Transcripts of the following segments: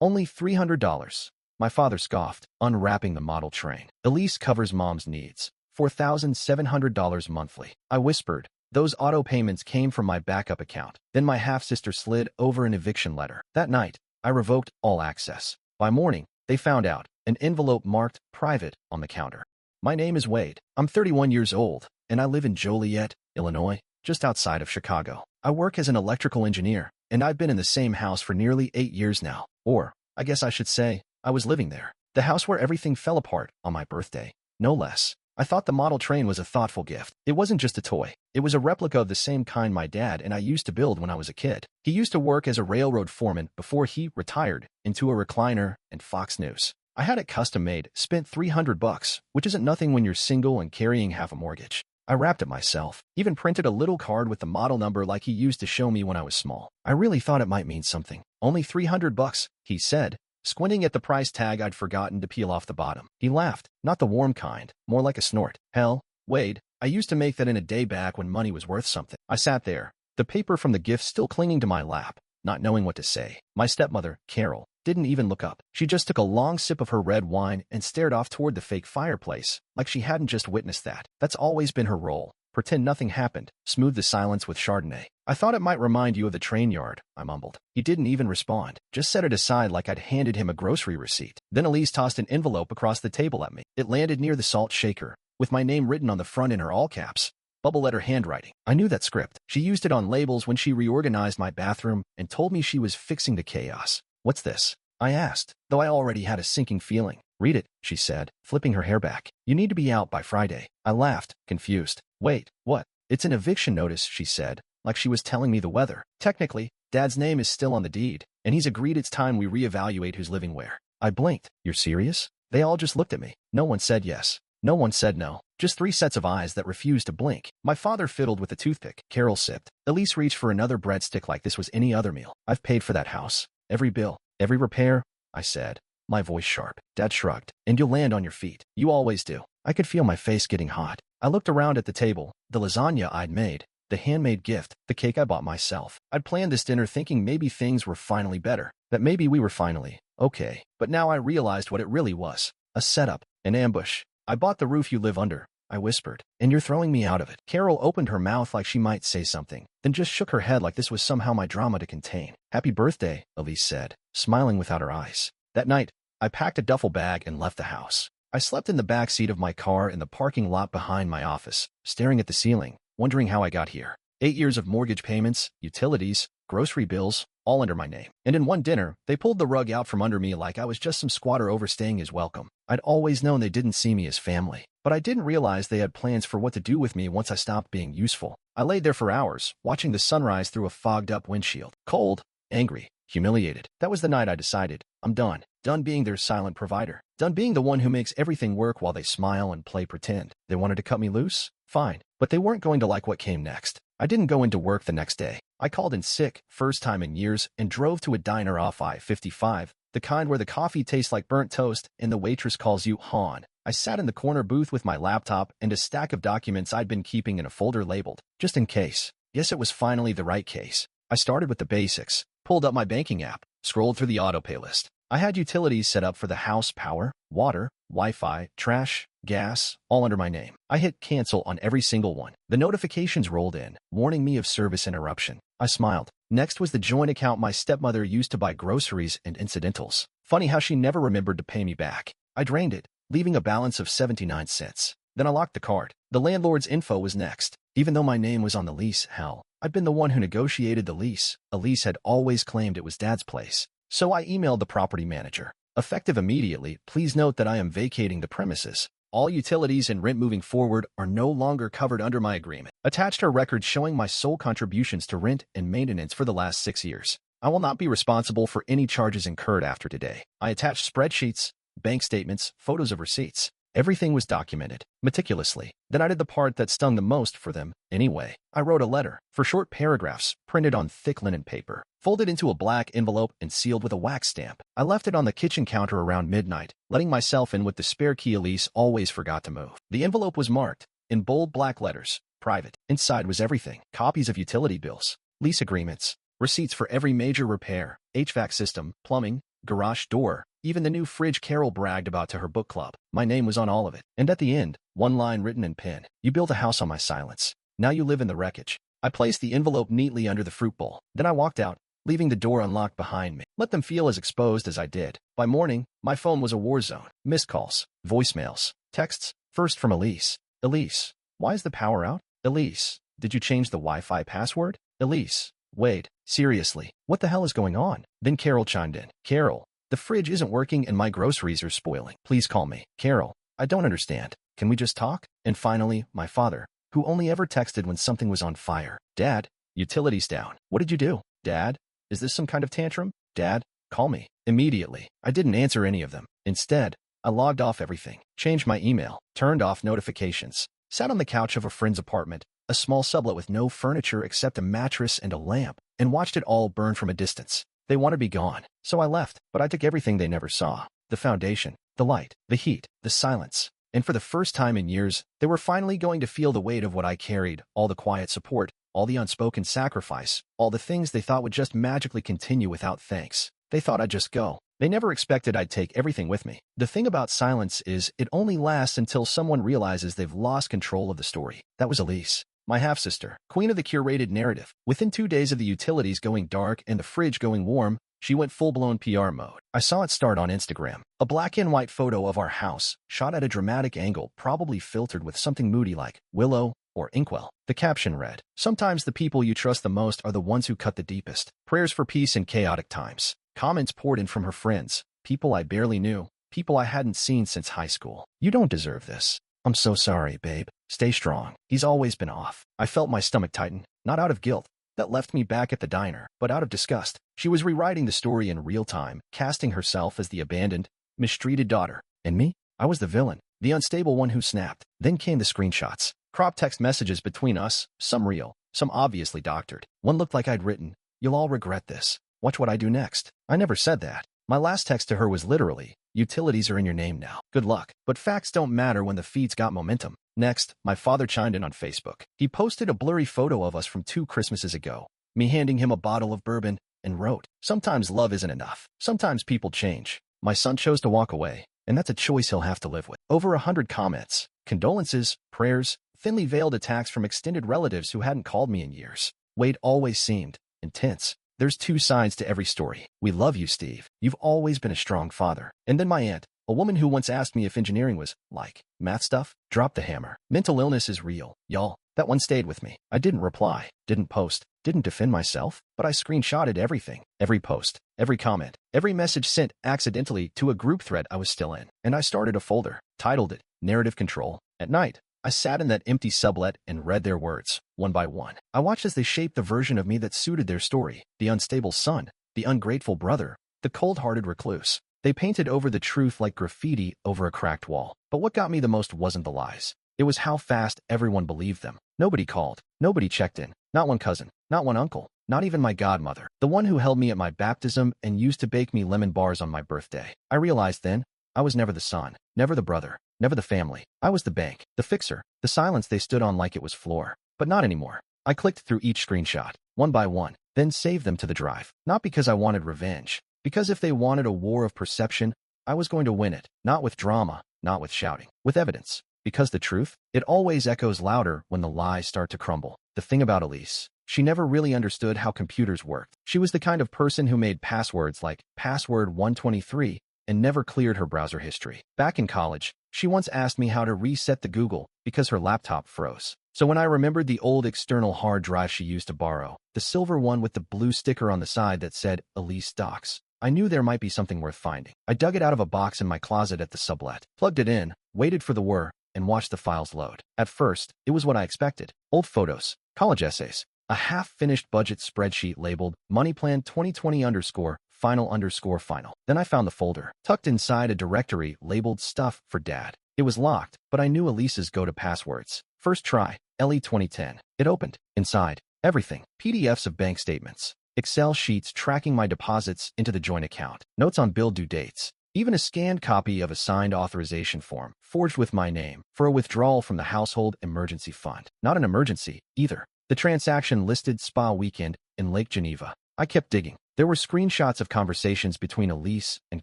Only $300. My father scoffed, unwrapping the model train. ELISE covers mom's needs. $4,700 monthly. I whispered. Those auto payments came from my backup account. Then my half-sister slid over an eviction letter. That night, I revoked all access. By morning, they found out. An envelope marked private on the counter. My name is Wade. I'm 31 years old, and I live in Joliet, Illinois, just outside of Chicago. I work as an electrical engineer, and I've been in the same house for nearly 8 years now. Or, I guess I should say, I was living there. The house where everything fell apart on my birthday. No less. I thought the model train was a thoughtful gift. It wasn't just a toy. It was a replica of the same kind my dad and I used to build when I was a kid. He used to work as a railroad foreman before he retired into a recliner and Fox News. I had it custom made, spent $300, which isn't nothing when you're single and carrying half a mortgage. I wrapped it myself, even printed a little card with the model number like he used to show me when I was small. I really thought it might mean something. Only $300, he said, squinting at the price tag I'd forgotten to peel off the bottom. He laughed, not the warm kind, more like a snort. Hell, Wade, I used to make that in a day back when money was worth something. I sat there, the paper from the gift still clinging to my lap, not knowing what to say. My stepmother, Carol, didn't even look up. She just took a long sip of her red wine and stared off toward the fake fireplace, like she hadn't just witnessed that. That's always been her role. Pretend nothing happened, smooth the silence with Chardonnay. I thought it might remind you of the train yard, I mumbled. He didn't even respond, just set it aside like I'd handed him a grocery receipt. Then Elise tossed an envelope across the table at me. It landed near the salt shaker, with my name written on the front in her all caps. Bubble letter handwriting. I knew that script. She used it on labels when she reorganized my bathroom and told me she was fixing the chaos. What's this? I asked, though I already had a sinking feeling. Read it, she said, flipping her hair back. You need to be out by Friday. I laughed, confused. Wait, what? It's an eviction notice, she said, like she was telling me the weather. Technically, Dad's name is still on the deed, and he's agreed it's time we reevaluate who's living where. I blinked. You're serious? They all just looked at me. No one said yes. No one said no. Just 3 sets of eyes that refused to blink. My father fiddled with a toothpick. Carol sipped. Elise reached for another breadstick like this was any other meal. I've paid for that house. Every bill. Every repair, I said, my voice sharp. Dad shrugged. And you'll land on your feet. You always do. I could feel my face getting hot. I looked around at the table, the lasagna I'd made, the handmade gift, the cake I bought myself. I'd planned this dinner thinking maybe things were finally better, that maybe we were finally okay. But now I realized what it really was. A setup, an ambush. I bought the roof you live under, I whispered, and you're throwing me out of it. Carol opened her mouth like she might say something, then just shook her head like this was somehow my drama to contain. Happy birthday, Elise said, smiling without her eyes. That night, I packed a duffel bag and left the house. I slept in the back seat of my car in the parking lot behind my office, staring at the ceiling, wondering how I got here. 8 years of mortgage payments, utilities, grocery bills, all under my name. And in one dinner, they pulled the rug out from under me like I was just some squatter overstaying his welcome. I'd always known they didn't see me as family, but I didn't realize they had plans for what to do with me once I stopped being useful. I laid there for hours, watching the sunrise through a fogged-up windshield. Cold, angry, humiliated. That was the night I decided, I'm done. Done being their silent provider. Done being the one who makes everything work while they smile and play pretend. They wanted to cut me loose? Fine. But they weren't going to like what came next. I didn't go into work the next day. I called in sick, first time in years, and drove to a diner off I-55, the kind where the coffee tastes like burnt toast and the waitress calls you hon. I sat in the corner booth with my laptop and a stack of documents I'd been keeping in a folder labeled, just in case. Yes, it was finally the right case. I started with the basics, pulled up my banking app, scrolled through the autopay list. I had utilities set up for the house: power, water, Wi-Fi, trash, gas, all under my name. I hit cancel on every single one. The notifications rolled in, warning me of service interruption. I smiled. Next was the joint account my stepmother used to buy groceries and incidentals. Funny how she never remembered to pay me back. I drained it, leaving a balance of 79 cents. Then I locked the card. The landlord's info was next. Even though my name was on the lease, hell, I'd been the one who negotiated the lease. Elise had always claimed it was Dad's place. So I emailed the property manager. Effective immediately, please note that I am vacating the premises. All utilities and rent moving forward are no longer covered under my agreement. Attached her record showing my sole contributions to rent and maintenance for the last 6 years. I will not be responsible for any charges incurred after today. I attached spreadsheets, bank statements, photos of receipts. Everything was documented, meticulously. Then I did the part that stung the most for them, anyway. I wrote a letter, for short paragraphs, printed on thick linen paper, folded into a black envelope and sealed with a wax stamp. I left it on the kitchen counter around midnight, letting myself in with the spare key Elise always forgot to move. The envelope was marked, in bold black letters, private. Inside was everything: copies of utility bills, lease agreements, receipts for every major repair, HVAC system, plumbing, garage door, even the new fridge Carol bragged about to her book club. My name was on all of it. And at the end, one line written in pen. You built a house on my silence. Now you live in the wreckage. I placed the envelope neatly under the fruit bowl. Then I walked out, leaving the door unlocked behind me. Let them feel as exposed as I did. By morning, my phone was a war zone. Missed calls, voicemails, texts, first from Elise. Elise, why is the power out? Elise, did you change the Wi-Fi password? Elise, wait, seriously, what the hell is going on? Then Carol chimed in. Carol, the fridge isn't working and my groceries are spoiling. Please call me. Carol, I don't understand. Can we just talk? And finally, my father, who only ever texted when something was on fire. Dad, utilities down. What did you do? Dad, is this some kind of tantrum? Dad, call me. Immediately, I didn't answer any of them. Instead, I logged off everything, changed my email, turned off notifications, sat on the couch of a friend's apartment, a small sublet with no furniture except a mattress and a lamp, and watched it all burn from a distance. They wanted to be gone, so I left, but I took everything they never saw. The foundation, the light, the heat, the silence. And for the first time in years, they were finally going to feel the weight of what I carried, all the quiet support, all the unspoken sacrifice, all the things they thought would just magically continue without thanks. They thought I'd just go. They never expected I'd take everything with me. The thing about silence is it only lasts until someone realizes they've lost control of the story. That was Elise, my half-sister, queen of the curated narrative. Within 2 days of the utilities going dark and the fridge going warm, she went full-blown PR mode. I saw it start on Instagram. A black and white photo of our house, shot at a dramatic angle, probably filtered with something moody like Willow or Inkwell. The caption read, "Sometimes the people you trust the most are the ones who cut the deepest. Prayers for peace in chaotic times." Comments poured in from her friends, people I barely knew, people I hadn't seen since high school. "You don't deserve this. I'm so sorry, babe. Stay strong. He's always been off." I felt my stomach tighten, not out of guilt. That left me back at the diner, but out of disgust. She was rewriting the story in real time, casting herself as the abandoned, mistreated daughter. And me? I was the villain, the unstable one who snapped. Then came the screenshots. Crop text messages between us, some real, some obviously doctored. One looked like I'd written, "You'll all regret this. Watch what I do next." I never said that. My last text to her was literally, "Utilities are in your name now. Good luck." But facts don't matter when the feed's got momentum. Next, my father chimed in on Facebook. He posted a blurry photo of us from 2 Christmases ago, me handing him a bottle of bourbon, and wrote, "Sometimes love isn't enough. Sometimes people change." My son chose to walk away, and that's a choice he'll have to live with. Over 100 comments, condolences, prayers, thinly veiled attacks from extended relatives who hadn't called me in years. Weight always seemed intense. There's 2 sides to every story. "We love you, Steve. You've always been a strong father." And then my aunt, a woman who once asked me if engineering was, like, math stuff, dropped the hammer. Mental illness is real, y'all. That one stayed with me. I didn't reply, didn't post, didn't defend myself, but I screenshotted everything. Every post, every comment, every message sent accidentally to a group thread I was still in. And I started a folder, titled it, Narrative Control. At night, I sat in that empty sublet and read their words, one by one. I watched as they shaped the version of me that suited their story. The unstable son, the ungrateful brother, the cold-hearted recluse. They painted over the truth like graffiti over a cracked wall. But what got me the most wasn't the lies. It was how fast everyone believed them. Nobody called. Nobody checked in. Not one cousin. Not one uncle. Not even my godmother. The one who held me at my baptism and used to bake me lemon bars on my birthday. I realized then, I was never the son, never the brother, never the family. I was the bank, the fixer, the silence they stood on like it was floor. But not anymore. I clicked through each screenshot, one by one, then saved them to the drive. Not because I wanted revenge. Because if they wanted a war of perception, I was going to win it. Not with drama, not with shouting. With evidence. Because the truth, it always echoes louder when the lies start to crumble. The thing about Elise, she never really understood how computers worked. She was the kind of person who made passwords like password 123 and never cleared her browser history. Back in college, she once asked me how to reset the Google because her laptop froze. So when I remembered the old external hard drive she used to borrow, the silver one with the blue sticker on the side that said Elise Docs, I knew there might be something worth finding. I dug it out of a box in my closet at the sublet, plugged it in, waited for the whir, and watched the files load. At first, it was what I expected. Old photos, college essays, a half-finished budget spreadsheet labeled Money Plan 2020_final_final. Then I found the folder, tucked inside a directory labeled Stuff for Dad. It was locked, but I knew Elise's go-to passwords. First try, LE 2010. It opened. Inside, everything. PDFs of bank statements, Excel sheets tracking my deposits into the joint account, notes on bill due dates, even a scanned copy of a signed authorization form, forged with my name, for a withdrawal from the household emergency fund. Not an emergency, either. The transaction listed spa weekend in Lake Geneva. I kept digging. There were screenshots of conversations between Elise and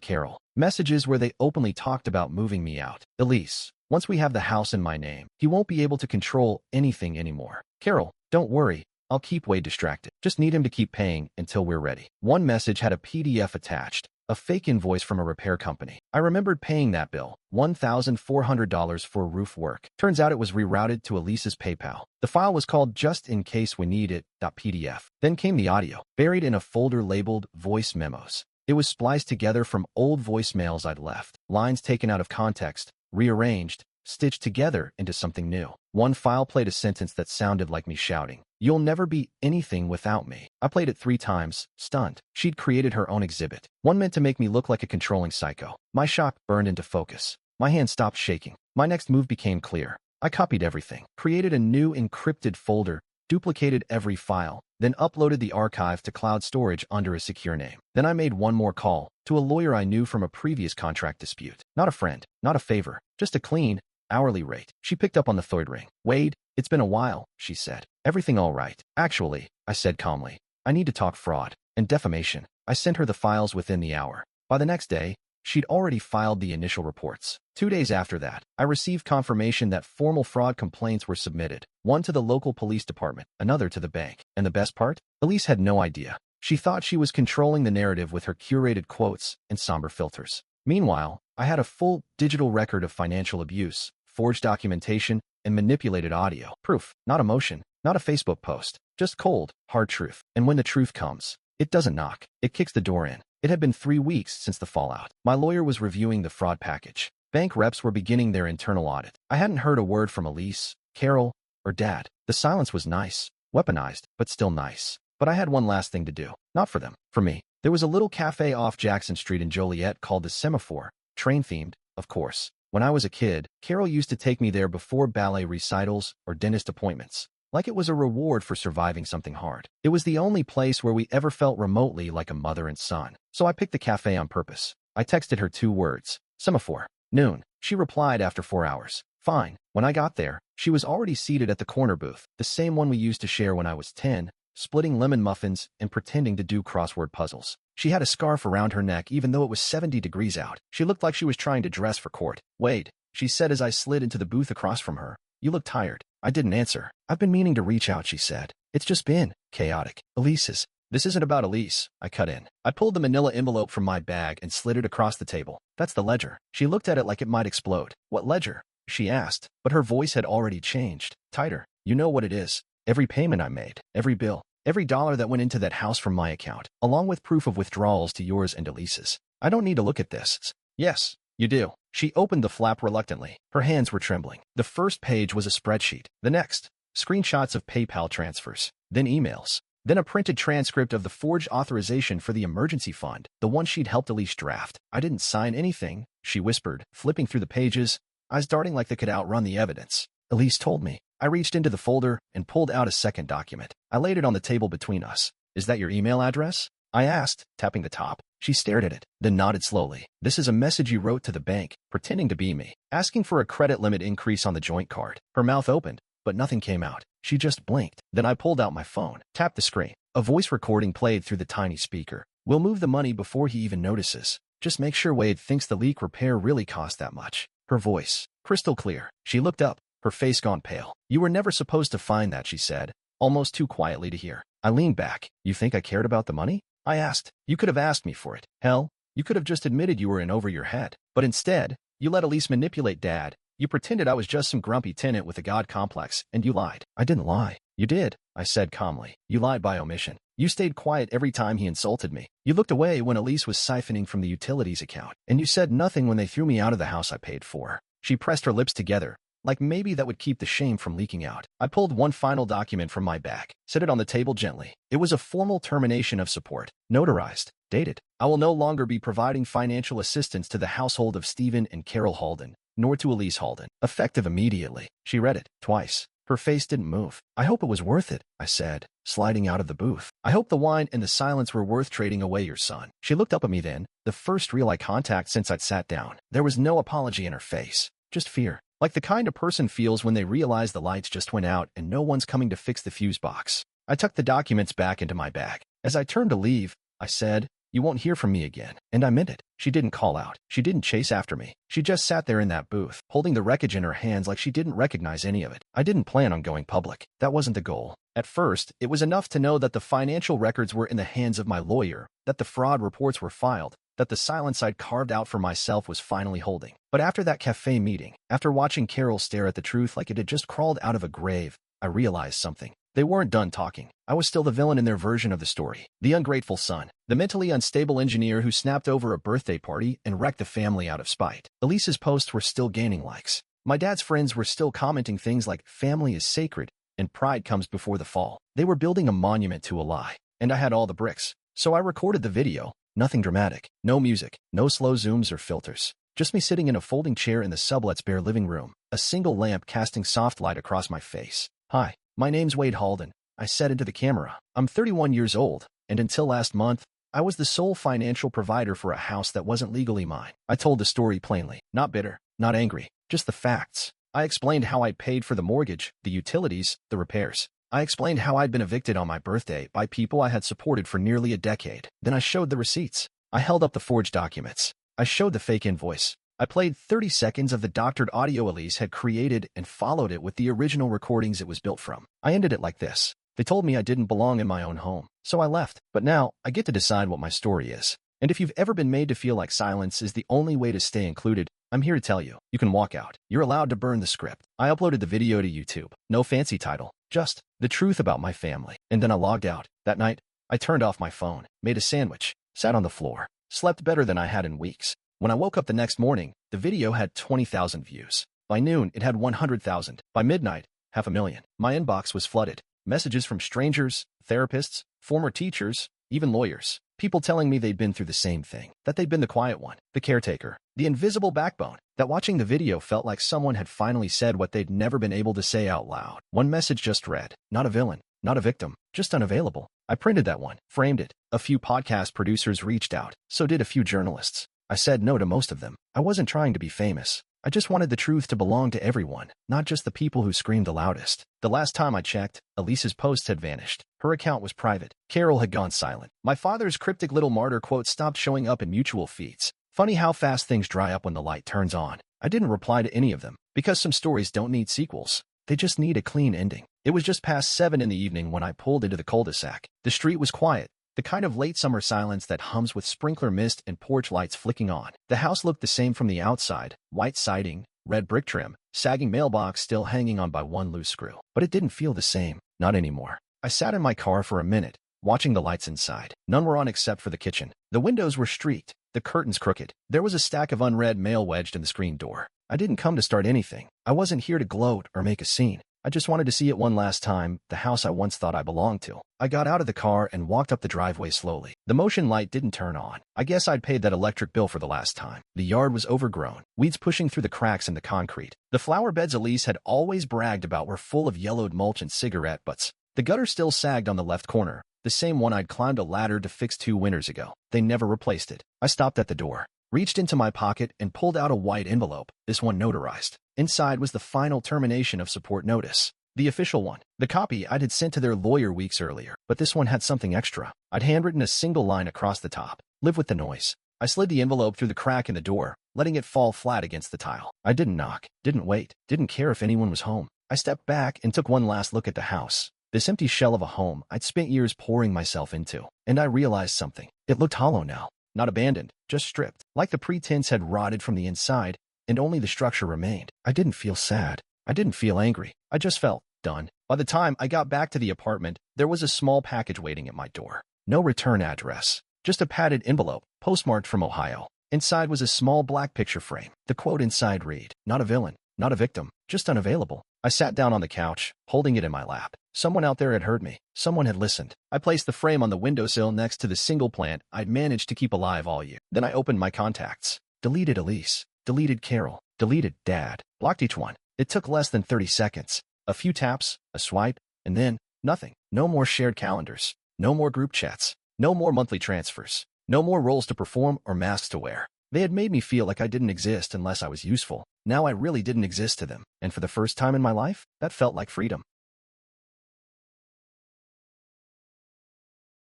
Carol. Messages where they openly talked about moving me out. Elise, once we have the house in my name, he won't be able to control anything anymore. Carol, don't worry. I'll keep Wade distracted. Just need him to keep paying until we're ready. One message had a PDF attached. A fake invoice from a repair company. I remembered paying that bill, $1,400 for roof work. Turns out it was rerouted to Elise's PayPal. The file was called Just In Case We Need It.pdf. Then came the audio, buried in a folder labeled Voice Memos. It was spliced together from old voicemails I'd left, lines taken out of context, rearranged, stitched together into something new. One file played a sentence that sounded like me shouting, "You'll never be anything without me." I played it 3 times, stunned. She'd created her own exhibit. One meant to make me look like a controlling psycho. My shock burned into focus. My hand stopped shaking. My next move became clear. I copied everything, created a new encrypted folder, duplicated every file, then uploaded the archive to cloud storage under a secure name. Then I made one more call, to a lawyer I knew from a previous contract dispute. Not a friend, not a favor, just a clean, hourly rate. She picked up on the third ring. "Wade, it's been a while," she said. "Everything all right?" "Actually," I said calmly, "I need to talk fraud and defamation." I sent her the files within the hour. By the next day, she'd already filed the initial reports. 2 days after that, I received confirmation that formal fraud complaints were submitted, one to the local police department, another to the bank. And the best part? Elise had no idea. She thought she was controlling the narrative with her curated quotes and somber filters. Meanwhile, I had a full digital record of financial abuse, forged documentation, and manipulated audio. Proof, not emotion, not a Facebook post, just cold, hard truth. And when the truth comes, it doesn't knock, it kicks the door in. It had been 3 weeks since the fallout. My lawyer was reviewing the fraud package. Bank reps were beginning their internal audit. I hadn't heard a word from Elise, Carol, or Dad. The silence was nice, weaponized, but still nice. But I had one last thing to do. Not for them, for me. There was a little cafe off Jackson Street in Joliet called the Semaphore, train-themed, of course. When I was a kid, Carol used to take me there before ballet recitals or dentist appointments, like it was a reward for surviving something hard. It was the only place where we ever felt remotely like a mother and son. So I picked the cafe on purpose. I texted her 2 words, "Semaphore, noon." She replied after 4 hours, "Fine." When I got there, she was already seated at the corner booth, the same one we used to share when I was 10, splitting lemon muffins and pretending to do crossword puzzles. She had a scarf around her neck even though it was 70 degrees out. She looked like she was trying to dress for court. "Wade," she said as I slid into the booth across from her, "you look tired." I didn't answer. "I've been meaning to reach out," she said. "It's just been chaotic." "Elise's." "This isn't about Elise," I cut in. I pulled the manila envelope from my bag and slid it across the table. "That's the ledger." She looked at it like it might explode. "What ledger?" she asked, but her voice had already changed. "Tighter. You know what it is. Every payment I made, every bill, every dollar that went into that house from my account, along with proof of withdrawals to yours and Elise's. I don't need to look at this." "Yes, you do." She opened the flap reluctantly. Her hands were trembling. The first page was a spreadsheet. The next, screenshots of PayPal transfers. Then emails. Then a printed transcript of the forged authorization for the emergency fund, the one she'd helped Elise draft. "I didn't sign anything," she whispered, flipping through the pages, eyes darting like they could outrun the evidence. "Elise told me." I reached into the folder and pulled out a second document. I laid it on the table between us. "Is that your email address?" I asked, tapping the top. She stared at it, then nodded slowly. "This is a message you wrote to the bank, pretending to be me, asking for a credit limit increase on the joint card." Her mouth opened, but nothing came out. She just blinked. Then I pulled out my phone, tapped the screen. A voice recording played through the tiny speaker. "We'll move the money before he even notices. Just make sure Wade thinks the leak repair really cost that much." Her voice, crystal clear. She looked up, her face gone pale. "You were never supposed to find that," she said, almost too quietly to hear. I leaned back. "You think I cared about the money?" I asked. "You could have asked me for it. Hell, you could have just admitted you were in over your head. But instead, you let Elise manipulate Dad. You pretended I was just some grumpy tenant with a god complex, and you lied." "I didn't lie." "You did," I said calmly. "You lied by omission. You stayed quiet every time he insulted me. You looked away when Elise was siphoning from the utilities account. And you said nothing when they threw me out of the house I paid for." She pressed her lips together, like maybe that would keep the shame from leaking out. I pulled one final document from my bag, set it on the table gently. It was a formal termination of support, notarized, dated. "I will no longer be providing financial assistance to the household of Stephen and Carol Halden, nor to Elise Halden. Effective immediately." She read it twice. Her face didn't move. "I hope it was worth it," I said, sliding out of the booth. "I hope the wine and the silence were worth trading away your son." She looked up at me then, the first real eye contact since I'd sat down. There was no apology in her face, just fear. Like the kind a person feels when they realize the lights just went out and no one's coming to fix the fuse box. I tucked the documents back into my bag. As I turned to leave, I said, "You won't hear from me again." And I meant it. She didn't call out. She didn't chase after me. She just sat there in that booth, holding the wreckage in her hands like she didn't recognize any of it. I didn't plan on going public. That wasn't the goal. At first, it was enough to know that the financial records were in the hands of my lawyer, that the fraud reports were filed, that the silence I'd carved out for myself was finally holding. But after that cafe meeting, after watching Carol stare at the truth like it had just crawled out of a grave, I realized something. They weren't done talking. I was still the villain in their version of the story. The ungrateful son. The mentally unstable engineer who snapped over a birthday party and wrecked the family out of spite. ELISE's posts were still gaining likes. My dad's friends were still commenting things like, "Family is sacred, and pride comes before the fall." They were building a monument to a lie. And I had all the bricks. So I recorded the video. Nothing dramatic. No music. No slow zooms or filters. Just me sitting in a folding chair in the sublet's bare living room. A single lamp casting soft light across my face. "Hi. My name's Wade Halden," I said into the camera. "I'm 31 years old, and until last month, I was the sole financial provider for a house that wasn't legally mine." I told the story plainly, not bitter, not angry, just the facts. I explained how I'd paid for the mortgage, the utilities, the repairs. I explained how I'd been evicted on my birthday by people I had supported for nearly a decade. Then I showed the receipts. I held up the forged documents. I showed the fake invoice. I played 30 seconds of the doctored audio ELISE had created and followed it with the original recordings it was built from. I ended it like this. They told me I didn't belong in my own home, so I left. But now, I get to decide what my story is. And if you've ever been made to feel like silence is the only way to stay included, I'm here to tell you, you can walk out. You're allowed to burn the script. I uploaded the video to YouTube. No fancy title, just the truth about my family. And then I logged out. That night, I turned off my phone, made a sandwich, sat on the floor, slept better than I had in weeks. When I woke up the next morning, the video had 20,000 views. By noon, it had 100,000. By midnight, 500,000. My inbox was flooded. Messages from strangers, therapists, former teachers, even lawyers. People telling me they'd been through the same thing, that they'd been the quiet one, the caretaker, the invisible backbone, that watching the video felt like someone had finally said what they'd never been able to say out loud. One message just read, "Not a villain, not a victim, just unavailable." I printed that one, framed it. A few podcast producers reached out, so did a few journalists. I said no to most of them. I wasn't trying to be famous. I just wanted the truth to belong to everyone, not just the people who screamed the loudest. The last time I checked, ELISE's post had vanished. Her account was private. Carol had gone silent. My father's cryptic little martyr quote stopped showing up in mutual feeds. Funny how fast things dry up when the light turns on. I didn't reply to any of them, because some stories don't need sequels. They just need a clean ending. It was just past 7 in the evening when I pulled into the cul-de-sac. The street was quiet. The kind of late summer silence that hums with sprinkler mist and porch lights flicking on. The house looked the same from the outside, white siding, red brick trim, sagging mailbox still hanging on by one loose screw. But it didn't feel the same, not anymore. I sat in my car for a minute, watching the lights inside. None were on except for the kitchen. The windows were streaked, the curtains crooked. There was a stack of unread mail wedged in the screen door. I didn't come to start anything. I wasn't here to gloat or make a scene. I just wanted to see it one last time, the house I once thought I belonged to. I got out of the car and walked up the driveway slowly. The motion light didn't turn on. I guess I'd paid that electric bill for the last time. The yard was overgrown, weeds pushing through the cracks in the concrete. The flower beds ELISE had always bragged about were full of yellowed mulch and cigarette butts. The gutter still sagged on the left corner, the same one I'd climbed a ladder to fix 2 winters ago. They never replaced it. I stopped at the door, reached into my pocket and pulled out a white envelope, this one notarized. Inside was the final termination of support notice. The official one. The copy I had sent to their lawyer weeks earlier, but this one had something extra. I'd handwritten a single line across the top. "Live with the noise." I slid the envelope through the crack in the door, letting it fall flat against the tile. I didn't knock, didn't wait, didn't care if anyone was home. I stepped back and took one last look at the house. This empty shell of a home I'd spent years pouring myself into. And I realized something. It looked hollow now. Not abandoned, just stripped. Like the pretense had rotted from the inside, and only the structure remained. I didn't feel sad. I didn't feel angry. I just felt done. By the time I got back to the apartment, there was a small package waiting at my door. No return address. Just a padded envelope, postmarked from Ohio. Inside was a small black picture frame. The quote inside read, "Not a villain, not a victim, just unavailable." I sat down on the couch, holding it in my lap. Someone out there had heard me. Someone had listened. I placed the frame on the windowsill next to the single plant I'd managed to keep alive all year. Then I opened my contacts. Deleted ELISE. Deleted Carol. Deleted Dad. Blocked each one. It took less than 30 seconds. A few taps, a swipe, and then nothing. No more shared calendars. No more group chats. No more monthly transfers. No more roles to perform or masks to wear. They had made me feel like I didn't exist unless I was useful. Now I really didn't exist to them. And for the first time in my life, that felt like freedom.